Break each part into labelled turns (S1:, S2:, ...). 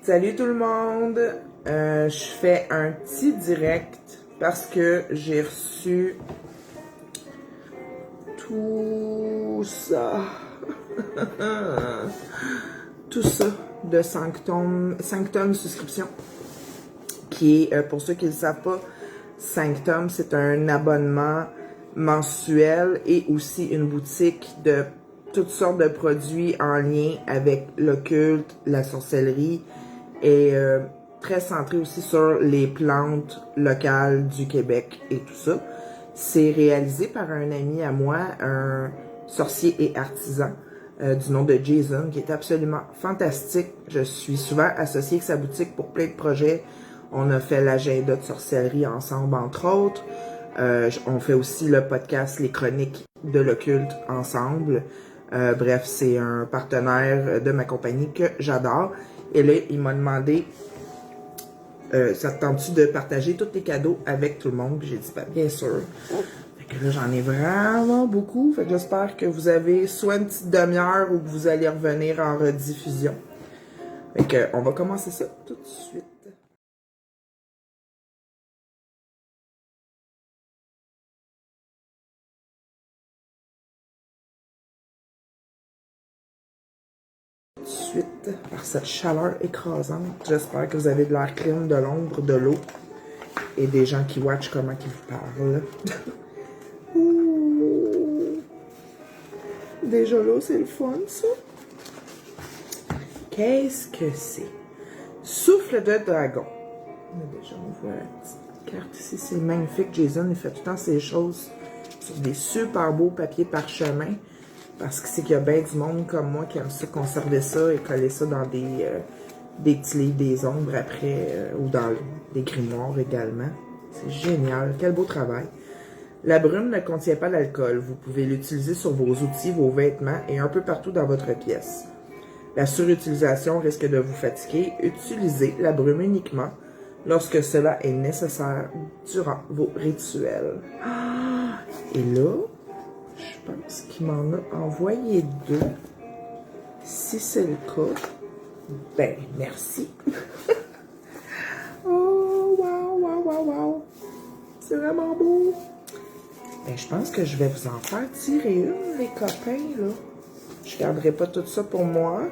S1: Salut tout le monde! Je fais un petit direct parce que j'ai reçu tout ça. Tout ça de Sanctum Souscription. Qui est, pour ceux qui ne le savent pas, Sanctum, c'est un abonnement mensuel et aussi une boutique de toutes sortes de produits en lien avec l'occulte, la sorcellerie et très centré aussi sur les plantes locales du Québec et tout ça. C'est réalisé par un ami à moi, un sorcier et artisan du nom de Jason, qui est absolument fantastique. Je suis souvent associée avec sa boutique pour plein de projets. On a fait l'agenda de sorcellerie ensemble, entre autres. On fait aussi le podcast Les Chroniques de l'occulte ensemble. Bref, c'est un partenaire de ma compagnie que j'adore. Et là, il m'a demandé, ça te tente-tu de partager tous tes cadeaux avec tout le monde? J'ai dit, ben, bien sûr. Fait que là, j'en ai vraiment beaucoup. Fait que j'espère que vous avez soit une petite demi-heure ou que vous allez revenir en rediffusion. Fait que, on va commencer ça tout de suite. Suite par cette chaleur écrasante. J'espère que vous avez de l'air clean, de l'ombre, de l'eau et des gens qui watchent comment ils vous parlent. Ouh. Déjà là, c'est le fun, ça. Qu'est-ce que c'est? Souffle de dragon. Déjà, on voit la petite carte ici. C'est magnifique. Jason, il fait tout le temps ces choses sur des super beaux papiers parchemin. Parce que c'est qu'il y a bien du monde comme moi qui aime ça, conserver ça et coller ça dans des petits livres, des ombres après, ou dans des grimoires également. C'est génial. Quel beau travail. La brume ne contient pas d'alcool. Vous pouvez l'utiliser sur vos outils, vos vêtements et un peu partout dans votre pièce. La surutilisation risque de vous fatiguer. Utilisez la brume uniquement lorsque cela est nécessaire durant vos rituels. Et là, je pense qu'il m'en a envoyé 2. Si c'est le cas, ben merci. Oh, wow, wow, wow, wow. C'est vraiment beau. Ben, je pense que je vais vous en faire tirer une, les copains, là. Je garderai pas tout ça pour moi.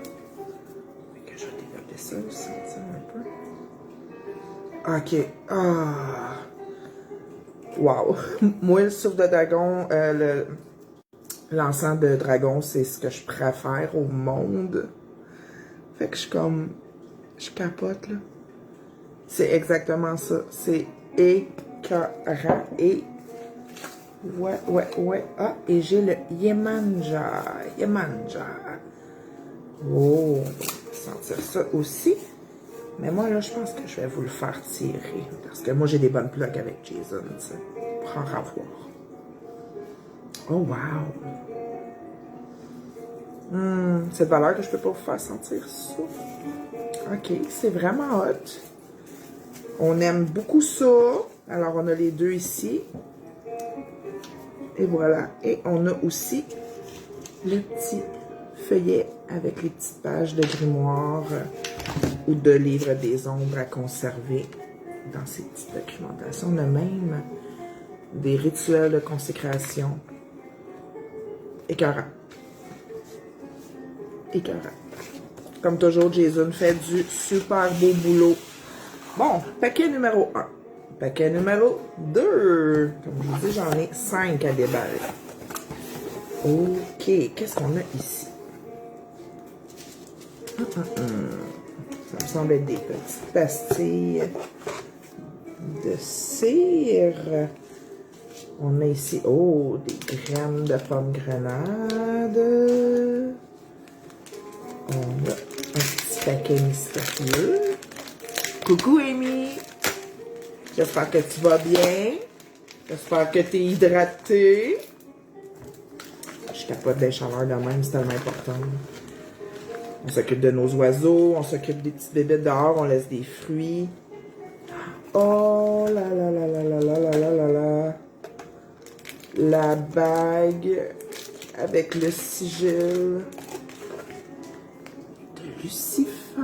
S1: Mais que je vais développer ça aussi, un peu. OK. Ah. Wow. Moi, le souffle de dragon, l'encens de dragon, c'est ce que je préfère au monde. Fait que je capote, là. C'est exactement ça. C'est écœurant. Et, ouais. Ah, et j'ai le Yemanja. Oh, on va sentir ça aussi. Mais moi, là, je pense que je vais vous le faire tirer. Parce que moi, j'ai des bonnes plugs avec Jason, tu sais. Pour en avoir. Oh, wow! Cette valeur que je peux pas vous faire sentir ça. OK, c'est vraiment hot. On aime beaucoup ça. Alors, on a les 2 ici. Et voilà. Et on a aussi les petits feuillets avec les petites pages de grimoire ou de livres des ombres à conserver dans ces petites documentations. On a même des rituels de consécration. Écœurant. Comme toujours, Jason fait du super beau boulot. Bon, paquet numéro 1. Paquet numéro 2. Comme je vous dis, j'en ai 5 à déballer. OK, qu'est-ce qu'on a ici? Ça me semble être des petites pastilles de cire. On a ici, oh, des graines de pommes grenades. On a un petit paquet mystérieux. Coucou Amy! J'espère que tu vas bien. J'espère que tu es hydraté. Je capote des chaleurs de même, c'est tellement important. On s'occupe de nos oiseaux, on s'occupe des petites bébés dehors, on laisse des fruits. Oh là là là là là là là là là là. La bague avec le sigil de Lucifer.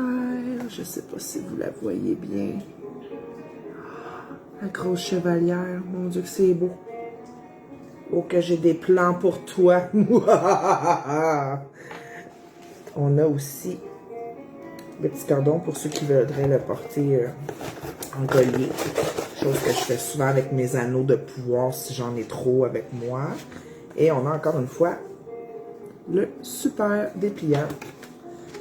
S1: Je sais pas si vous la voyez bien. La grosse chevalière. Mon Dieu que c'est beau. Oh, que j'ai des plans pour toi. On a aussi le petit cordon pour ceux qui voudraient le porter en collier. Chose que je fais souvent avec mes anneaux de pouvoir si j'en ai trop avec moi. Et on a encore une fois le super dépliant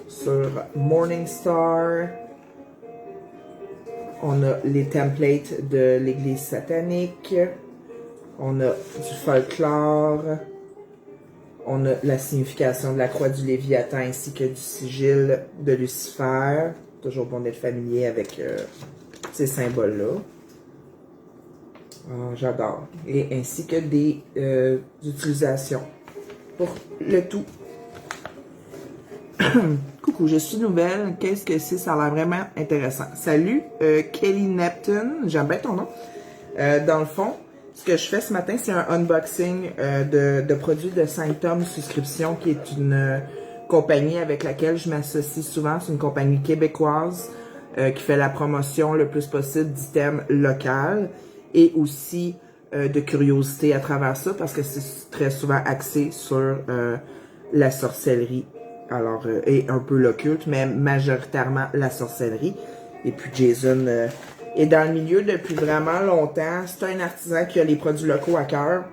S1: sur Morningstar. On a les templates de l'église satanique. On a du folklore. On a la signification de la croix du Léviathan ainsi que du sigil de Lucifer. Toujours bon d'être familier avec ces symboles-là. Oh, j'adore. Et ainsi que des utilisations pour le tout. Coucou, je suis nouvelle. Qu'est-ce que c'est? Ça a l'air vraiment intéressant. Salut, Kelly Neptune. J'aime bien ton nom. Dans le fond, ce que je fais ce matin, c'est un unboxing de produits de Sanctum Souscription, qui est une compagnie avec laquelle je m'associe souvent. C'est une compagnie québécoise qui fait la promotion le plus possible d'items locaux et aussi de curiosité à travers ça, parce que c'est très souvent axé sur la sorcellerie. Alors, et un peu l'occulte, mais majoritairement la sorcellerie. Et puis Jason est dans le milieu depuis vraiment longtemps. C'est un artisan qui a les produits locaux à cœur,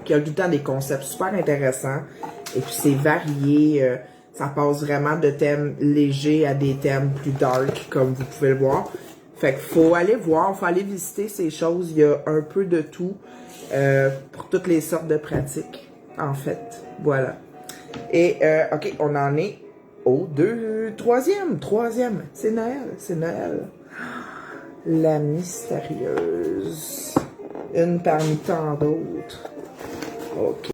S1: qui a tout le temps des concepts super intéressants. Et puis c'est varié, ça passe vraiment de thèmes légers à des thèmes plus dark, comme vous pouvez le voir. Fait qu'il faut aller voir, faut aller visiter ces choses. Il y a un peu de tout pour toutes les sortes de pratiques, en fait. Voilà. Et, ok, on en est au troisième. C'est Noël. La mystérieuse. Une parmi tant d'autres. Ok.